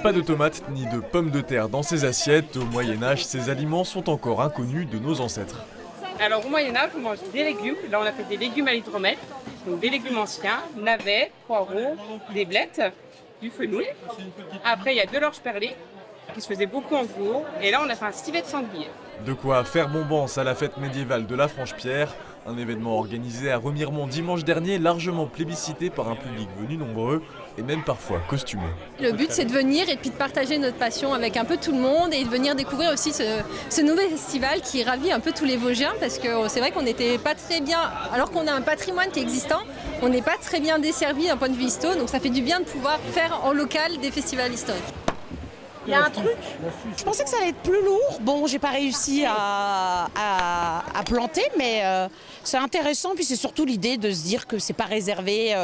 Pas de tomates ni de pommes de terre dans ces assiettes. Au Moyen-Âge, ces aliments sont encore inconnus de nos ancêtres. Alors au Moyen-Âge, on mange des légumes. Là, on a fait des légumes à l'hydromel, donc des légumes anciens, navets, poireaux, des blettes, du fenouil. Après, il y a de l'orge perlée, qui se faisait beaucoup en cours. Et là, on a fait un civet de sanglier. De quoi faire bombance à la fête médiévale de la Franche-Pierre, un événement organisé à Remiremont dimanche dernier, largement plébiscité par un public venu nombreux et même parfois costumé. Le but, c'est de venir et puis de partager notre passion avec un peu tout le monde et de venir découvrir aussi ce nouvel festival qui ravit un peu tous les Vosgiens, parce que c'est vrai qu'on n'était pas très bien, alors qu'on a un patrimoine qui est existant, on n'est pas très bien desservi d'un point de vue histo, donc ça fait du bien de pouvoir faire en local des festivals historiques. Il y a un truc, je pensais que ça allait être plus lourd. Bon, j'ai pas réussi à planter, mais c'est intéressant. Puis c'est surtout l'idée de se dire que c'est pas réservé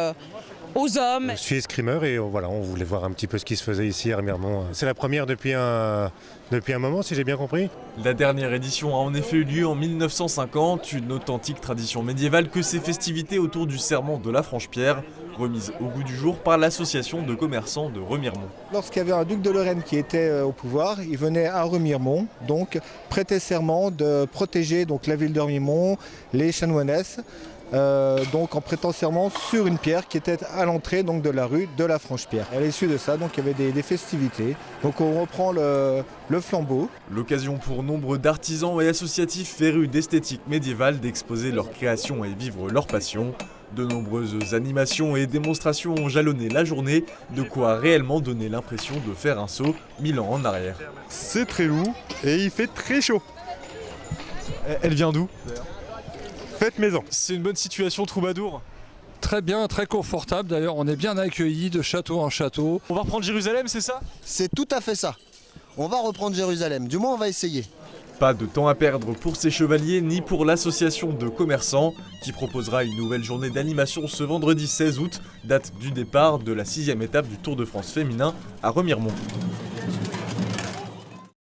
aux hommes. Je suis escrimeur et voilà, on voulait voir un petit peu ce qui se faisait ici à Remiremont. C'est la première depuis un moment, si j'ai bien compris. La dernière édition a en effet eu lieu en 1950, une authentique tradition médiévale que ces festivités autour du serment de la Franche-Pierre, remise au goût du jour par l'association de commerçants de Remiremont. Lorsqu'il y avait un duc de Lorraine qui était au pouvoir, il venait à Remiremont, donc prêter serment de protéger donc, la ville de Remiremont, les chanoinesses, donc en prêtant serment sur une pierre qui était à l'entrée donc, de la rue de la Franche-Pierre. À l'issue de ça, donc, il y avait des festivités. Donc on reprend le flambeau. L'occasion pour nombre d'artisans et associatifs férus d'esthétique médiévale d'exposer leurs créations et vivre leur passion. De nombreuses animations et démonstrations ont jalonné la journée, de quoi réellement donner l'impression de faire un saut 1000 ans en arrière. C'est très lourd et il fait très chaud. Elle vient d'où? Fête maison. C'est une bonne situation, Troubadour. Très bien, très confortable. D'ailleurs, on est bien accueillis de château en château. On va reprendre Jérusalem, c'est ça? C'est tout à fait ça. On va reprendre Jérusalem, du moins on va essayer. Pas de temps à perdre pour ces chevaliers ni pour l'association de commerçants qui proposera une nouvelle journée d'animation ce vendredi 16 août, date du départ de la 6e étape du Tour de France féminin à Remiremont.